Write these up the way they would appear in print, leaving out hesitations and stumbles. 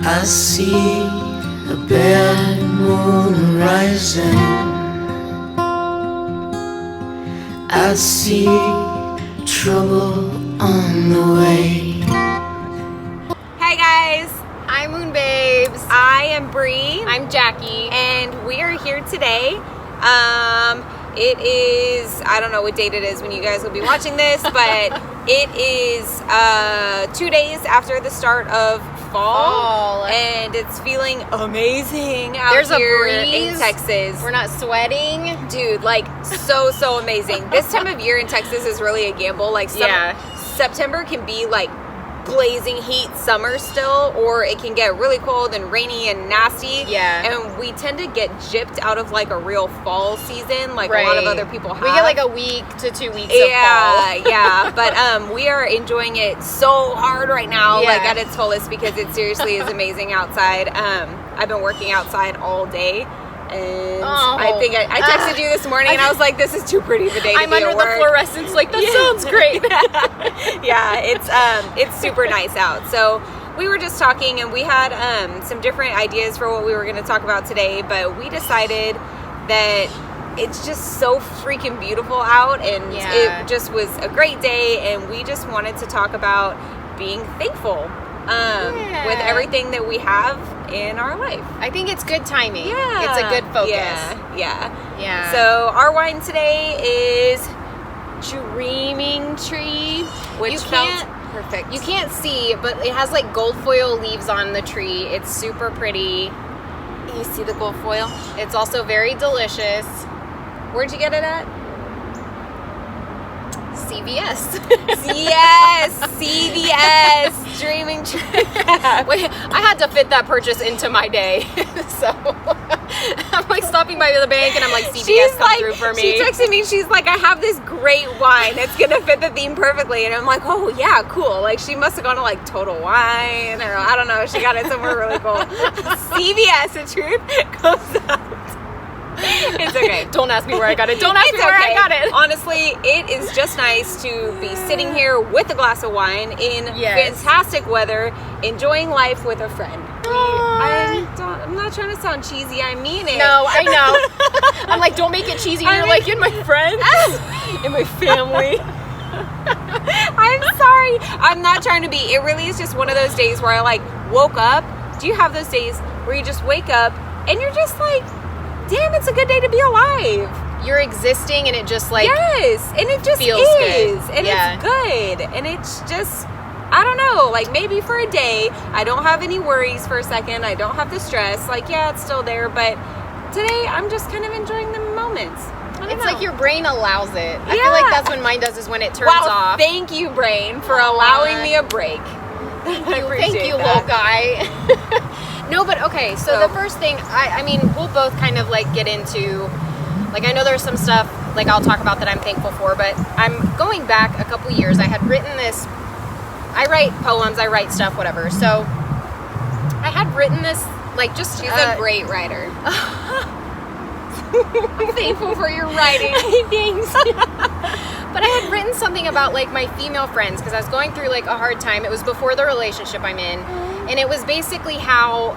I see a bad moon rising. I see trouble on the way. Hey guys, I'm Moon Babes. I am Bree, I'm Jackie. and we are here today. It is, I don't know what date it is when you guys will be watching this, but it is 2 days after the start of fall. And it's feeling amazing out There's here a breeze in Texas. We're not sweating. Dude, like so amazing. This time of year in Texas is really a gamble. Like September can be like blazing heat summer still, or it can get really cold and rainy and nasty. Yeah. And we tend to get gypped out of like a real fall season, like a lot of other people have. We get like a week to 2 weeks of fall. Yeah. But we are enjoying it so hard right now, like at its fullest, because it seriously is amazing outside. I've been working outside all day. And I think I texted you this morning and I was like, this is too pretty of a day to be I'm under at work. the fluorescence, like, that sounds great. Yeah, it's super nice out. So we were just talking and we had some different ideas for what we were going to talk about today, but we decided that it's just so freaking beautiful out, and it just was a great day, and we just wanted to talk about being thankful with everything that we have in our life. I think it's good timing. Yeah. It's a good focus. Yeah. So our wine today is Dreaming Tree, which felt perfect. You can't see, but it has like gold foil leaves on the tree. It's super pretty. You see the gold foil? It's also very delicious. Where'd you get it at? CVS. Yes, CVS Dreaming Tree. Wait, I had to fit that purchase into my day, so I'm like stopping by the bank and I'm like, CVS come through for me. She texted me. She's like, I have this great wine that's gonna fit the theme perfectly, and I'm like, oh yeah, cool. Like she must have gone to like Total Wine, or I don't know. She got it somewhere really cool. CVS, the truth comes out. It's okay. Don't ask me where I got it. Don't ask me where I got it. Honestly, it is just nice to be sitting here with a glass of wine in fantastic weather, enjoying life with a friend. I'm not trying to sound cheesy. I mean it. No, I know. I'm like, don't make it cheesy. You're like, in my friends, in my family. I'm sorry. I'm not trying to be. It really is just one of those days where I like woke up. Do you have those days where you just wake up and you're just like, damn, it's a good day to be alive. You're existing, and it just like and it just feels is, good. and it's good, and it's just, I don't know, like maybe for a day I don't have any worries for a second. I don't have the stress. Like it's still there, but today I'm just kind of enjoying the moments. It's like your brain allows it. I feel like that's when mine does, is when it turns off. Thank you, brain, for allowing me a break. Thank you, little guy. No, but okay, so the first thing, I mean, we'll both kind of like get into, like, I know there's some stuff like I'll talk about that I'm thankful for, but I'm going back a couple years. I had written this, I write poems, I write stuff, whatever. So I had written this, like, just she's a great writer. I'm thankful for your writing. Thanks. But I had written something about like my female friends, because I was going through like a hard time. It was before the relationship I'm in, and it was basically how,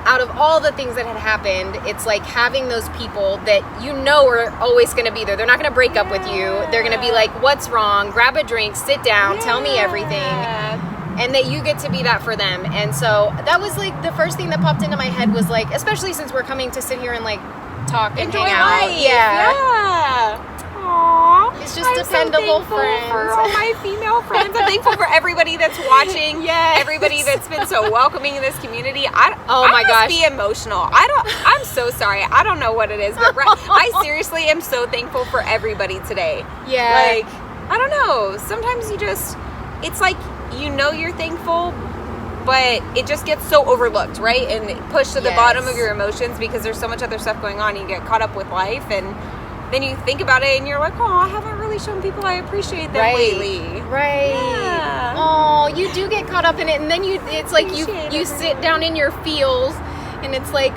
out of all the things that had happened, it's like having those people that you know are always going to be there. They're not going to break up with you. They're going to be like, what's wrong? Grab a drink, sit down, tell me everything. And that you get to be that for them. And so that was like the first thing that popped into my head was like, especially since we're coming to sit here and like talk and enjoy hang out. Life. Yeah. Aww. It's just dependable friends. For all my female friends. I'm thankful for everybody that's watching. Everybody that's been so welcoming in this community. I must be emotional. I'm so sorry. I don't know what it is, but I seriously am so thankful for everybody today. Yeah. Like, I don't know. Sometimes it's like, you know, you're thankful, but it just gets so overlooked, right? And pushed to the bottom of your emotions because there's so much other stuff going on. You get caught up with life, and then you think about it and you're like, oh, I haven't really shown people I appreciate them lately. Right. Yeah. Oh, you do get caught up in it, and then it's like you sit down in your feels, and it's like,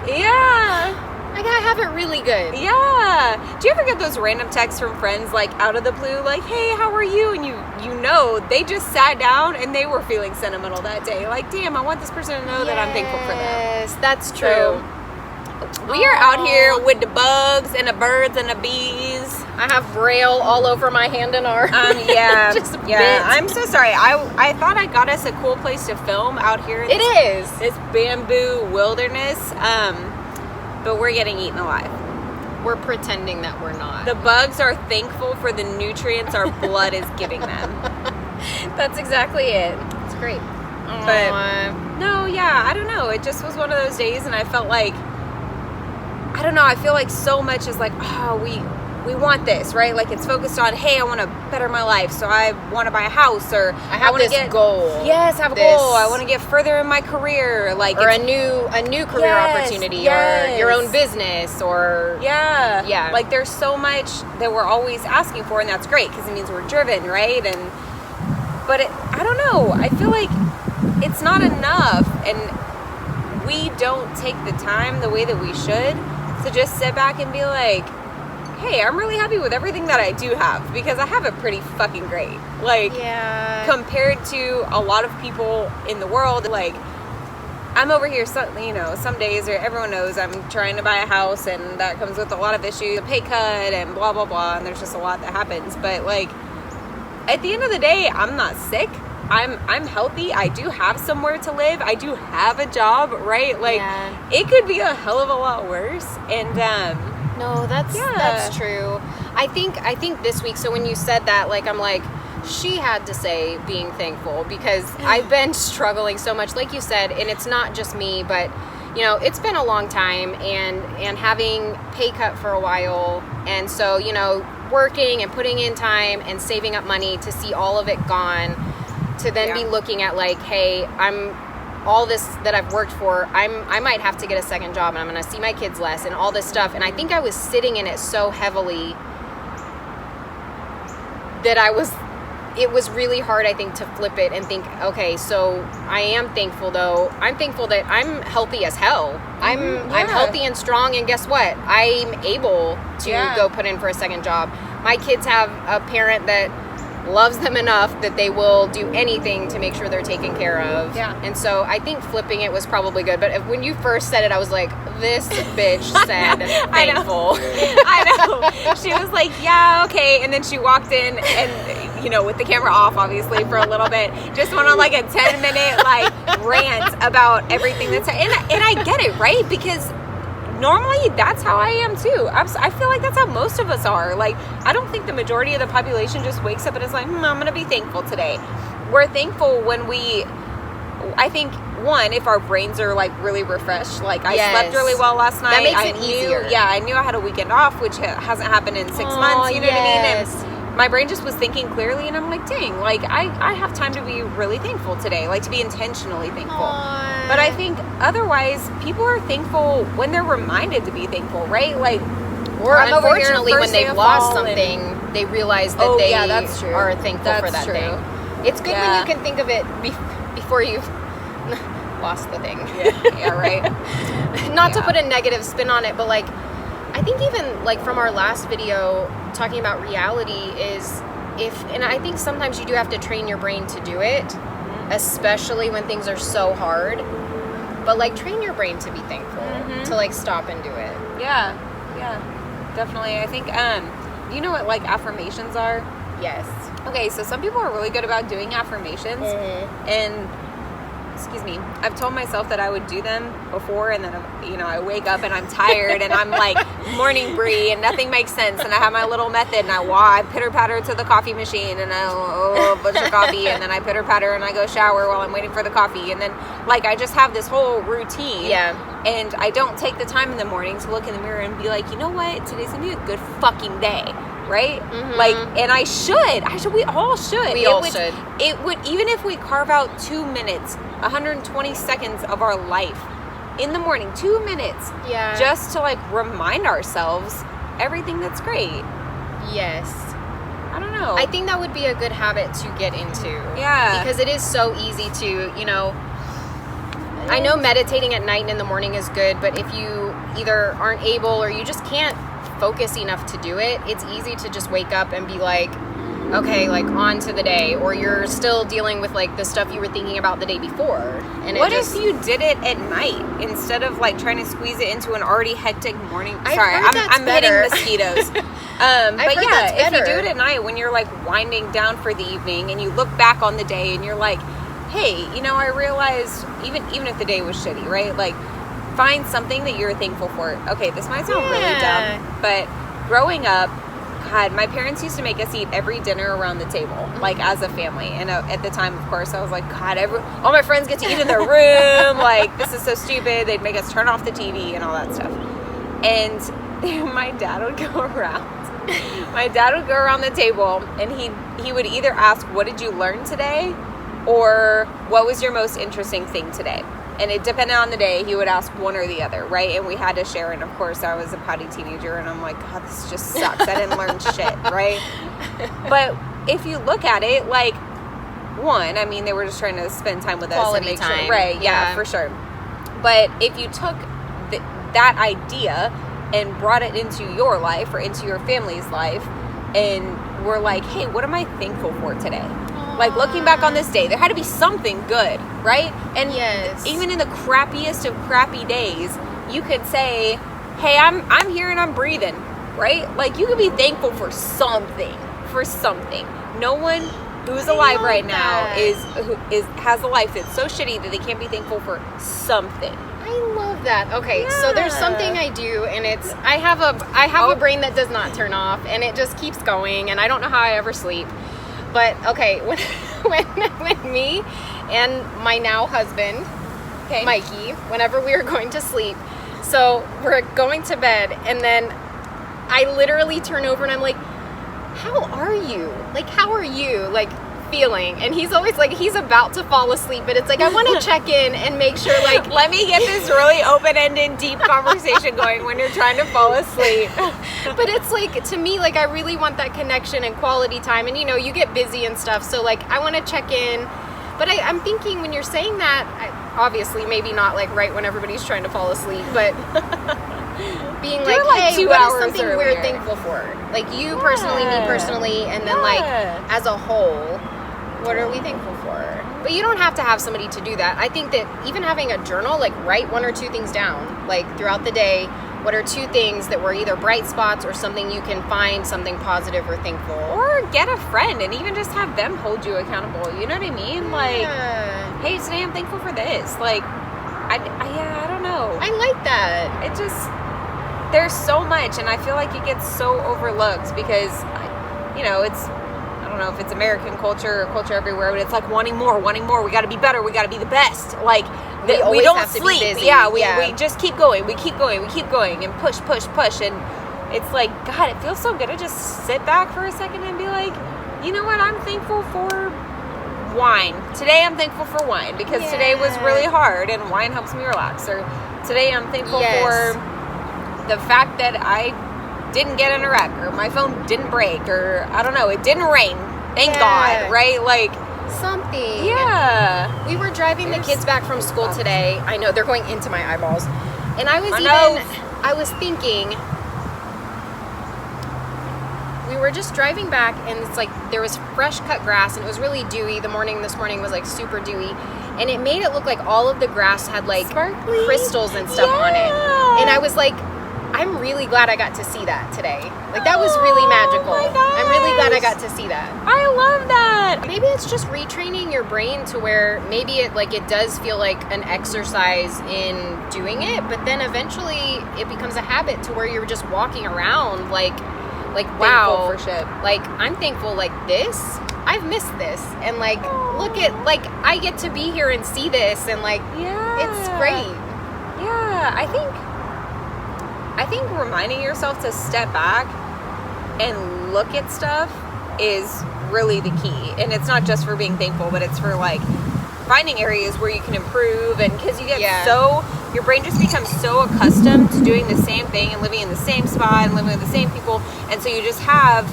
I have it really good. Yeah. Do you ever get those random texts from friends, like, out of the blue, like, hey, how are you? And you know they just sat down and they were feeling sentimental that day. Like, damn, I want this person to know that I'm thankful for them. Yes, that's true. So, we are out here with the bugs and the birds and the bees. I have Braille all over my hand and arm. Yeah. Just a yeah. bit. I'm so sorry. I thought I got us a cool place to film out here. It is. This bamboo wilderness. But we're getting eaten alive. We're pretending that we're not. The bugs are thankful for the nutrients our blood is giving them. That's exactly it. It's great. But no, yeah, I don't know. It just was one of those days, and I felt like, I don't know, I feel like so much is like, oh, we want this, right? Like, it's focused on, hey, I want to better my life, so I want to buy a house, or I have want this to get goal. Yes, I have a goal. I want to get further in my career, like, or a new career opportunity, or your own business, or yeah. Like, there's so much that we're always asking for, and that's great because it means we're driven, right? But I don't know. I feel like it's not enough, and we don't take the time the way that we should to just sit back and be like, hey, I'm really happy with everything that I do have, because I have it pretty fucking great. Like, compared to a lot of people in the world, like, I'm over here, some days, or everyone knows I'm trying to buy a house, and that comes with a lot of issues, a pay cut, and blah, blah, blah, and there's just a lot that happens. But, like, at the end of the day, I'm not sick. I'm healthy. I do have somewhere to live. I do have a job, right? Like, it could be a hell of a lot worse. And, no, that's true. I think this week, so when you said that, like, I'm like, she had to say being thankful, because I've been struggling so much, like you said, and it's not just me, but, you know, it's been a long time, and having pay cut for a while, and so, you know, working and putting in time and saving up money to see all of it gone, to then be looking at, like, hey, all this that I've worked for, I might have to get a second job, and I'm going to see my kids less, and all this stuff. And I think I was sitting in it so heavily that it was really hard, I think, to flip it and think, okay, so I am thankful, though. I'm thankful that I'm healthy as hell. I'm healthy and strong, and guess what? I'm able to go put in for a second job. My kids have a parent that loves them enough that they will do anything to make sure they're taken care of. Yeah. And so I think flipping it was probably good. But when you first said it, I was like, this bitch said thankful. I know. She was like, yeah, okay. And then she walked in and, you know, with the camera off, obviously, for a little bit, just went on like a 10-minute like rant about everything that's, and I get it, right? Because normally that's how I am too. I feel like that's how most of us are. Like, I don't think the majority of the population just wakes up and is like, I'm going to be thankful today. We're thankful when I think, one, if our brains are like really refreshed. Like, I slept really well last night. That makes it easier. Yeah, I knew I had a weekend off, which hasn't happened in 6 months. You know what I mean? And my brain just was thinking clearly, and I'm like, dang, like, I have time to be really thankful today, like, to be intentionally thankful. But I think otherwise, people are thankful when they're reminded to be thankful, right? Like, or unfortunately, when they've lost something, they realize that they are thankful for that thing. It's good when you can think of it before you've lost the thing. Yeah, right. Not to put a negative spin on it, but, like, I think even, like, from our last video talking about reality is and I think sometimes you do have to train your brain to do it, especially when things are so hard, but, like, train your brain to be thankful, to, like, stop and do it. Yeah, definitely. I think, you know what, like, affirmations are? Yes. Okay, so some people are really good about doing affirmations, and excuse me, I've told myself that I would do them before, and then, you know, I wake up and I'm tired and I'm like morning brie and nothing makes sense, and I have my little method, and I pitter patter to the coffee machine, and I a bunch of coffee, and then I pitter patter and I go shower while I'm waiting for the coffee, and then, like, I just have this whole routine. And I don't take the time in the morning to look in the mirror and be like, you know what, today's gonna be a good fucking day. Right? Like, and I should. We all should. It would, even if we carve out 2 minutes, 120 seconds of our life in the morning, 2 minutes, just to, like, remind ourselves everything that's great. Yes. I don't know. I think that would be a good habit to get into. Yeah. Because it is so easy to, you know, I know meditating at night and in the morning is good, but if you either aren't able or you just can't focus enough to do it, it's easy to just wake up and be like, okay, like on to the day, or you're still dealing with like the stuff you were thinking about the day before. And what if you did it at night instead of like trying to squeeze it into an already hectic morning? Sorry, I'm hitting mosquitoes. But yeah, if you do it at night when you're like winding down for the evening and you look back on the day and you're like, hey, you know, I realized even if the day was shitty, right? Like, find something that you're thankful for. Okay, this might sound really dumb, but growing up, God, my parents used to make us eat every dinner around the table, like as a family. And at the time, of course, I was like, God, all my friends get to eat in their room. Like, this is so stupid. They'd make us turn off the TV and all that stuff. And my dad would go around. My dad would go around the table, and he would either ask, what did you learn today? Or what was your most interesting thing today? And it depended on the day. He would ask one or the other, right? And we had to share. And of course, I was a pouty teenager, and I'm like, God, this just sucks. I didn't learn shit, right? But if you look at it, like, one, I mean, they were just trying to spend time with us and make time. Sure, right? Yeah, for sure. But if you took that idea and brought it into your life or into your family's life, and were like, hey, what am I thankful for today? Like, looking back on this day, there had to be something good, right? And even in the crappiest of crappy days, you could say, hey, I'm here and I'm breathing, right? Like, you could be thankful for something. No one who's alive right now has a life that's so shitty that they can't be thankful for something. I love that. Okay, so there's something I do, and it's I have a brain that does not turn off, and it just keeps going, and I don't know how I ever sleep. But okay, when me and my now husband, Mikey, whenever we were going to sleep, so we're going to bed, and then I literally turn over and I'm like, how are you? Like, how are you? Like, feeling? And he's always like, he's about to fall asleep, but it's like, I want to check in and make sure, like, let me get this really open-ended, deep conversation going when you're trying to fall asleep. But it's like, to me, like, I really want that connection and quality time, and you know, you get busy and stuff, so like, I want to check in. But I'm thinking, when you're saying that, obviously maybe not like right when everybody's trying to fall asleep, but being like, hey, 2 what hours is something earlier. we're thankful for? Like, you personally, me personally, and then like as a whole, what are we thankful for? But you don't have to have somebody to do that. I think that even having a journal, like, write one or two things down, like throughout the day. What are two things that were either bright spots or something you can find something positive or thankful? Or get a friend and even just have them hold you accountable. You know what I mean? Like, hey, today I'm thankful for this. Like, I don't know. I like that. It just, there's so much, and I feel like it gets so overlooked because, you know, it's, I don't know if it's American culture or culture everywhere, but it's like wanting more. We got to be better. We got to be the best. Like, we don't sleep. Yeah, we just keep going. We keep going and push. And it's like, God, it feels so good to just sit back for a second and be like, you know what? I'm thankful for wine. Today I'm thankful for wine because today was really hard and wine helps me relax. Or today I'm thankful for the fact that I didn't get in a wreck, or my phone didn't break, or I don't know, it didn't rain. Thank God, right? Like, something. Yeah. We were driving the kids back from school today. I know, they're going into my eyeballs. And I was thinking, we were just driving back, and it's like, there was fresh cut grass, and it was really dewy. This morning was like super dewy. And it made it look like all of the grass had like sparkly crystals and stuff on it. And I was like, I'm really glad I got to see that today. Like, that was really magical. I'm really glad I got to see that. I love that. Maybe it's just retraining your brain to where maybe it does feel like an exercise in doing it, but then eventually it becomes a habit to where you're just walking around like wow, for shit. Like, I'm thankful, like, this, I've missed this, and like, look at, like, I get to be here and see this, and like, it's great. Yeah, I think reminding yourself to step back and look at stuff is really the key. And it's not just for being thankful, but it's for like finding areas where you can improve. And because you get your brain just becomes so accustomed to doing the same thing and living in the same spot and living with the same people. And so you just have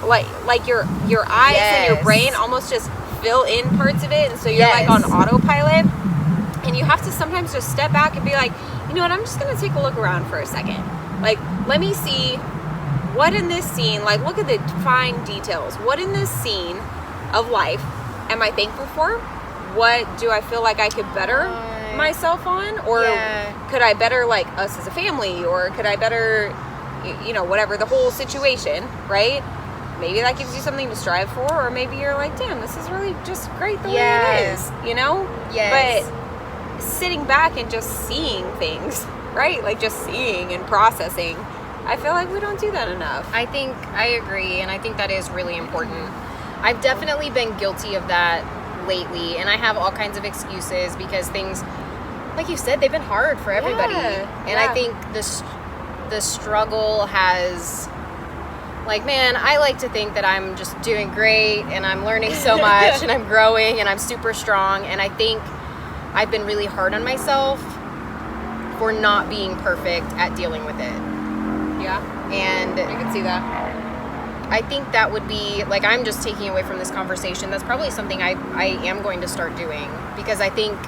like your eyes and your brain almost just fill in parts of it. And so you're like on autopilot. And you have to sometimes just step back and be like, you know what, I'm just going to take a look around for a second. Like, let me see what in this scene, like, look at the fine details. What in this scene of life am I thankful for? What do I feel like I could better myself on? Or could I better, like, us as a family? Or could I better, you know, whatever, the whole situation, right? Maybe that gives you something to strive for, or maybe you're like, damn, this is really just great the way it is, you know? Yes. But sitting back and just seeing things, right? Like, just seeing and processing. I feel like we don't do that enough. I agree, and I think that is really important. I've definitely been guilty of that lately, and I have all kinds of excuses because things, like you said, they've been hard for everybody. And I think the struggle has... Like, man, I like to think that I'm just doing great and I'm learning so much and I'm growing and I'm super strong. And I think I've been really hard on myself for not being perfect at dealing with it. Yeah. And I can see that. I think that would be, like, I'm just taking away from this conversation. That's probably something I am going to start doing, because I think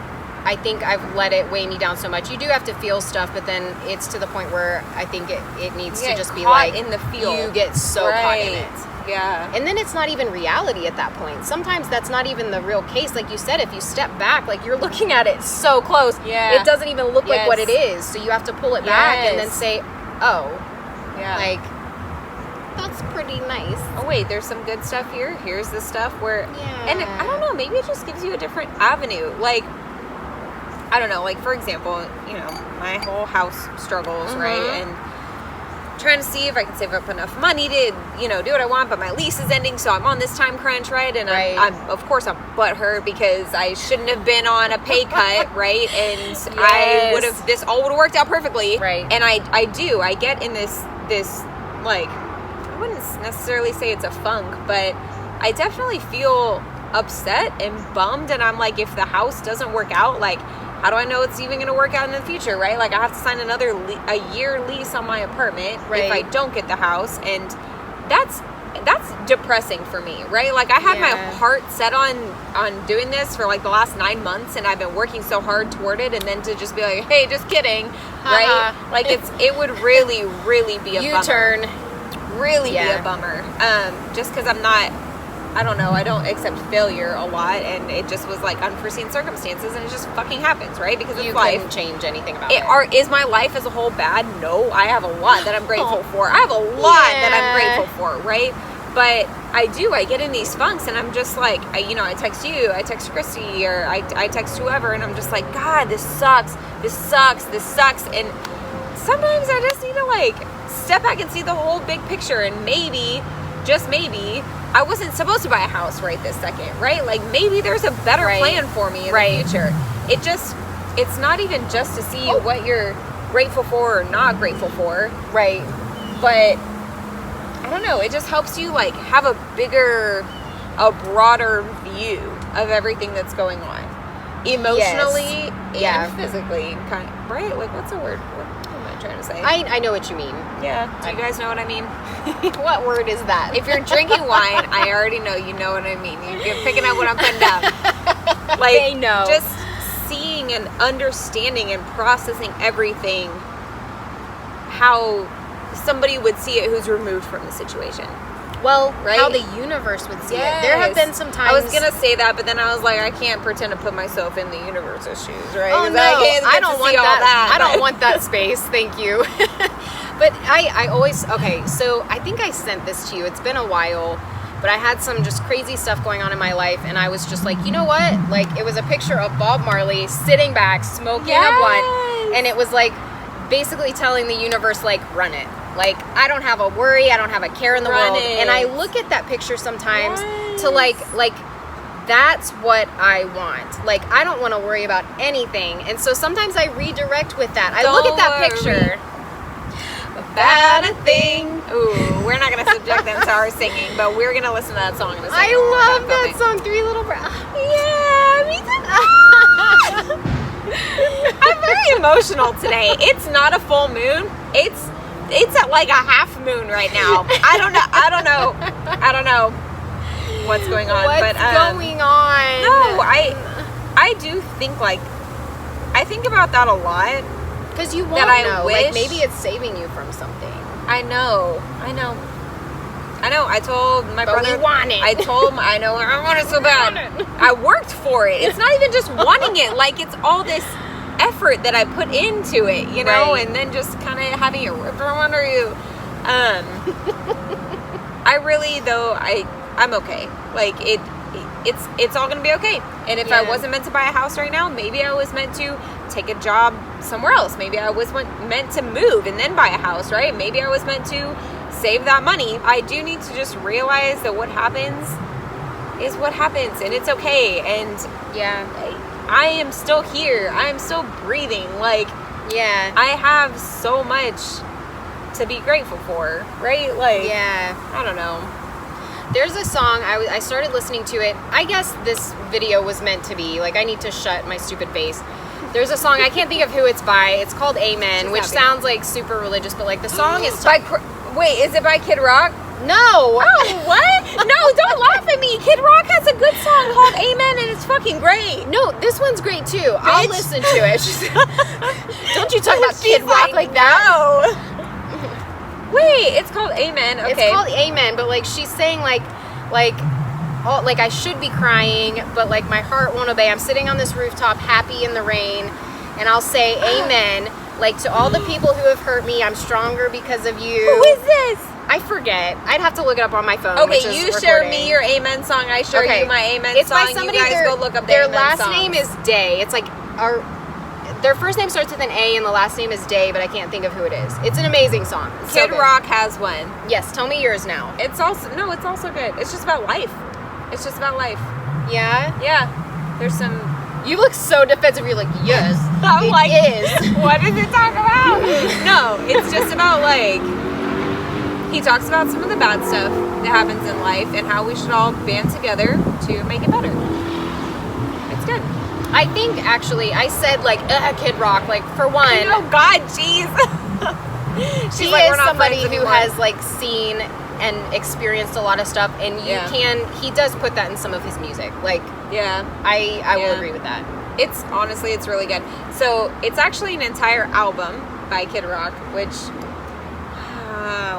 I've let it weigh me down so much. You do have to feel stuff, but then it's to the point where I think it needs to just be like, in the field. You get so caught in it. Yeah. And then it's not even reality at that point. Sometimes that's not even the real case. Like you said, if you step back, like, you're looking at it so close. Yeah. It doesn't even look like what it is. So you have to pull it back and then say, oh, like, that's pretty nice. Oh, wait, there's some good stuff here. Here's the stuff where... And I don't know, maybe it just gives you a different avenue. Like, I don't know, like, for example, you know, my whole house struggles, right? And trying to see if I can save up enough money to, you know, do what I want, but my lease is ending, so I'm on this time crunch, right? And I'm of course, I'm butthurt because I shouldn't have been on a pay cut, right? And I would have, this all would have worked out perfectly. Right. And I get in this, like, I wouldn't necessarily say it's a funk, but I definitely feel upset and bummed, and I'm like, if the house doesn't work out, like, how do I know it's even going to work out in the future, right? Like, I have to sign another a year lease on my apartment if I don't get the house, and that's depressing for me, right? Like, I had my heart set on doing this for, like, the last 9 months, and I've been working so hard toward it, and then to just be like, hey, just kidding, right? Like, it would really, really be a U-turn. bummer. Really be a bummer. Just because I don't know, I don't accept failure a lot, and it just was like unforeseen circumstances, and it just fucking happens, right? Because it's life. You couldn't change anything about it. Is my life as a whole bad? No, I have a lot that I'm grateful for. I have a lot that I'm grateful for, right? But I get in these funks, and I'm just like, I text you, I text Christy, or I text whoever, and I'm just like, God, this sucks, and sometimes I just need to, like, step back and see the whole big picture, and maybe, just maybe, I wasn't supposed to buy a house right this second, right? Like, maybe there's a better plan for me in the future. It's not even just to see what you're grateful for or not grateful for. Right. But, I don't know, it just helps you, like, have a broader view of everything that's going on. Emotionally and physically, kind of, right? Like, what's the word? What am I trying to say? I know what you mean. Yeah. Do you guys know what I mean? What word is that? If you're drinking wine, I already know you know what I mean. You're picking up what I'm putting down. Like, they know. Just seeing and understanding and processing everything, how somebody would see it who's removed from the situation. Well, how the universe would see it. There have been some times... I was going to say that, but then I was like, I can't pretend to put myself in the universe's shoes, right? Oh, no. I don't want that. I don't want that space. Thank you. But I always... Okay, so I think I sent this to you. It's been a while, but I had some just crazy stuff going on in my life, and I was just like, you know what? Like, it was a picture of Bob Marley sitting back, smoking a blunt, and it was like basically telling the universe, like, run it. Like, I don't have a worry, I don't have a care in the world. And I look at that picture sometimes to like, that's what I want. Like, I don't want to worry about anything. And so sometimes I redirect with that. I look at that picture. About a thing. Ooh, we're not going to subject them to our singing, but we're going to listen to that song in a second. I love that song, Three Little Brown. Yeah, me too. I'm very emotional today. It's not a full moon. It's at like a half moon right now. I don't know what's going on. What's going on? No, I do think, like, I think about that a lot. Because you won't That I know. wish- Like, maybe it's saving you from something. I know. I told my But brother. we want it. I told him, I know, I want it so bad. I worked for it. It's not even just wanting it. Like, it's all this effort that I put into it, you know, Right. and then just kind of having it ripped from under you. I really, though, I'm okay. Like, it's all gonna be okay. And if I Yeah. wasn't meant to buy a house right now, maybe I was meant to take a job somewhere else. Maybe I was meant to move and then buy a house, right? Maybe I was meant to save that money. I do need to just realize that what happens is what happens, and it's okay. And Yeah. I am still here. I am still breathing. Like, Yeah. I have so much to be grateful for, right? Like, Yeah. I don't know. There's a song, I started listening to it. I guess this video was meant to be. Like, I need to shut my stupid face. There's a song, I can't think of who it's by. It's called Amen, She's which happy. sounds like super religious, but like the song is... Wait, is it by Kid Rock? No! Oh, what? No, don't laugh at me. Kid Rock has a good song called Amen, and it's fucking great. No, this one's great too. I'll Bitch. listen to it. Don't you talk about She's Kid Rock like that. No. Wait, it's called Amen. Okay. It's called Amen, but like she's saying like I should be crying, but like my heart won't obey. I'm sitting on this rooftop, happy in the rain, and I'll say Amen. Like, to all the people who have hurt me, I'm stronger because of you. Who is this? I forget. I'd have to look it up on my phone. Okay, which is you share recording. me your Amen song. I share you my Amen It's song. by somebody. You guys go look up their Amen last songs. name is Day. It's like their first name starts with an A and the last name is Day, but I can't think of who it is. It's an amazing song. It's so Kid good. Rock has one. Yes, tell me yours now. It's also good. It's just about life. It's just about life. Yeah. Yeah. There's some. You look so defensive. You're like, yes, I'm it like, is. What does it talk about? No, it's just about like. He talks about some of the bad stuff that happens in life and how we should all band together to make it better. It's good. I think actually I said like Kid Rock. Like for one, Oh God, jeez. he She's like, is "We're not somebody friends who anymore." has like seen and experienced a lot of stuff, and he does put that in some of his music. Like Yeah. I will Yeah. agree with that. It's honestly, it's really good. So it's actually an entire album by Kid Rock, which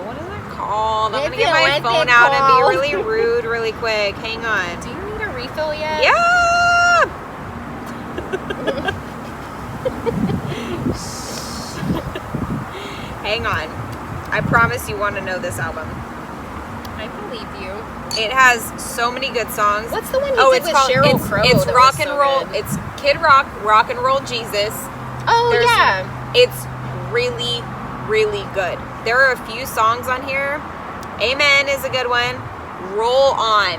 what is that called? I'm gonna get my What's phone it out and called? be really rude, really quick. Hang on. Do you need a refill yet? Yeah. Hang on. I promise you want to know this album. I believe you. It has so many good songs. What's the one he Oh, did it's with called Sheryl it's, Crow? it's that rock was and so roll. good? It's Kid Rock, Rock and Roll Jesus. Oh There's- yeah. It's really, really good. There are a few songs on here. Amen is a good one. Roll On,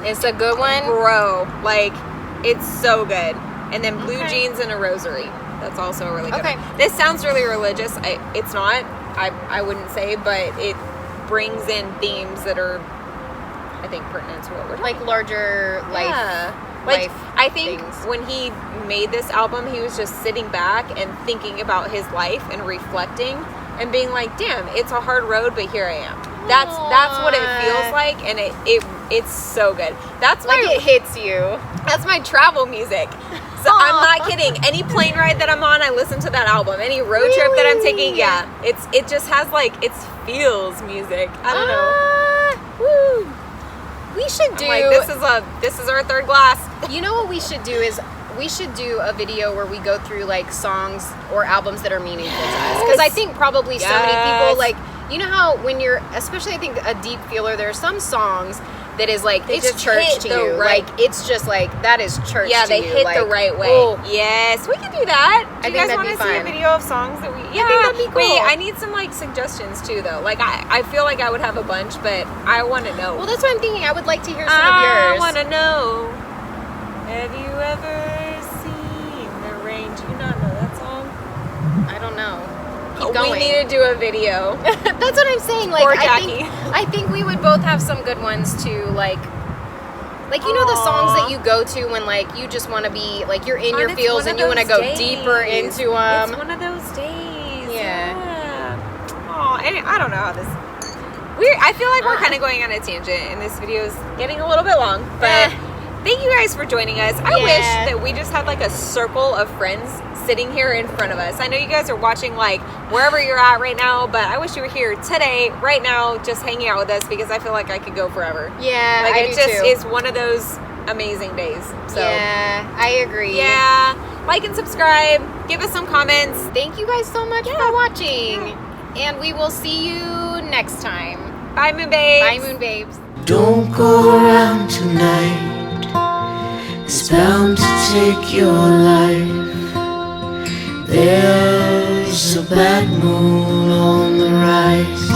It's a good one. bro. Like, it's so good. And then Blue Okay. Jeans and a Rosary. That's also a really good Okay. one. This sounds really religious. It's not. I wouldn't say, but it brings in themes that are, I think, pertinent to what we're talking Like larger life. Yeah. Like, life I think things. when he made this album, he was just sitting back and thinking about his life and reflecting and being like, damn, it's a hard road, but here I am. That's what it feels like, and it's so good. That's Like my it hits you. that's my travel music. So I'm not kidding. Any plane ride that I'm on, I listen to that album. Any road trip that I'm taking, Really? yeah. It just has like, it's feels music. I don't know. Woo. We should do. I'm like, this is our third glass. You know what we should do is we should do a video where we go through like songs or albums that are meaningful to us. Because I think probably so many people Yes. like, you know how when you're, especially I think a deep feeler, there are some songs that is like, They it's just church hit to the you. right- Like, it's just like, that is church Yeah, to they you. hit like, the right way. oh, Yes, we can do that. Do I you think guys that'd want be to see a fun. video of songs that we? Yeah, I think that'd be cool. Wait, I need some like suggestions too, though. Like I feel like I would have a bunch, but I want to know. well, that's what I'm thinking. I would like to hear some I of yours. want to know. Have you ever seen the rain? Do you not know that song? I don't know. Keep We going. need to do a video. That's what I'm saying. Like, Poor I think we would both have some good ones too. Like you know the songs that you go to when like you just want to be like you're in your It's feels one and of you want to those go deeper days. into them. It's one of those days. Yeah. Oh, I don't know how this. I feel like we're kind of going on a tangent, and this video is getting a little bit long. But thank you guys for joining us. I Yeah. wish that we just had like a circle of friends sitting here in front of us. I know you guys are watching like wherever you're at right now, but I wish you were here today, right now, just hanging out with us because I feel like I could go forever. Yeah, Like I it do just too. is one of those amazing days. So Yeah, I agree. yeah, like and subscribe. Give us some comments. Thank you guys so much for watching. And we will see you next time. Bye, Moon Babes. Bye, Moon Babes. Don't go around tonight. It's bound to take your life. There's a bad moon on the rise.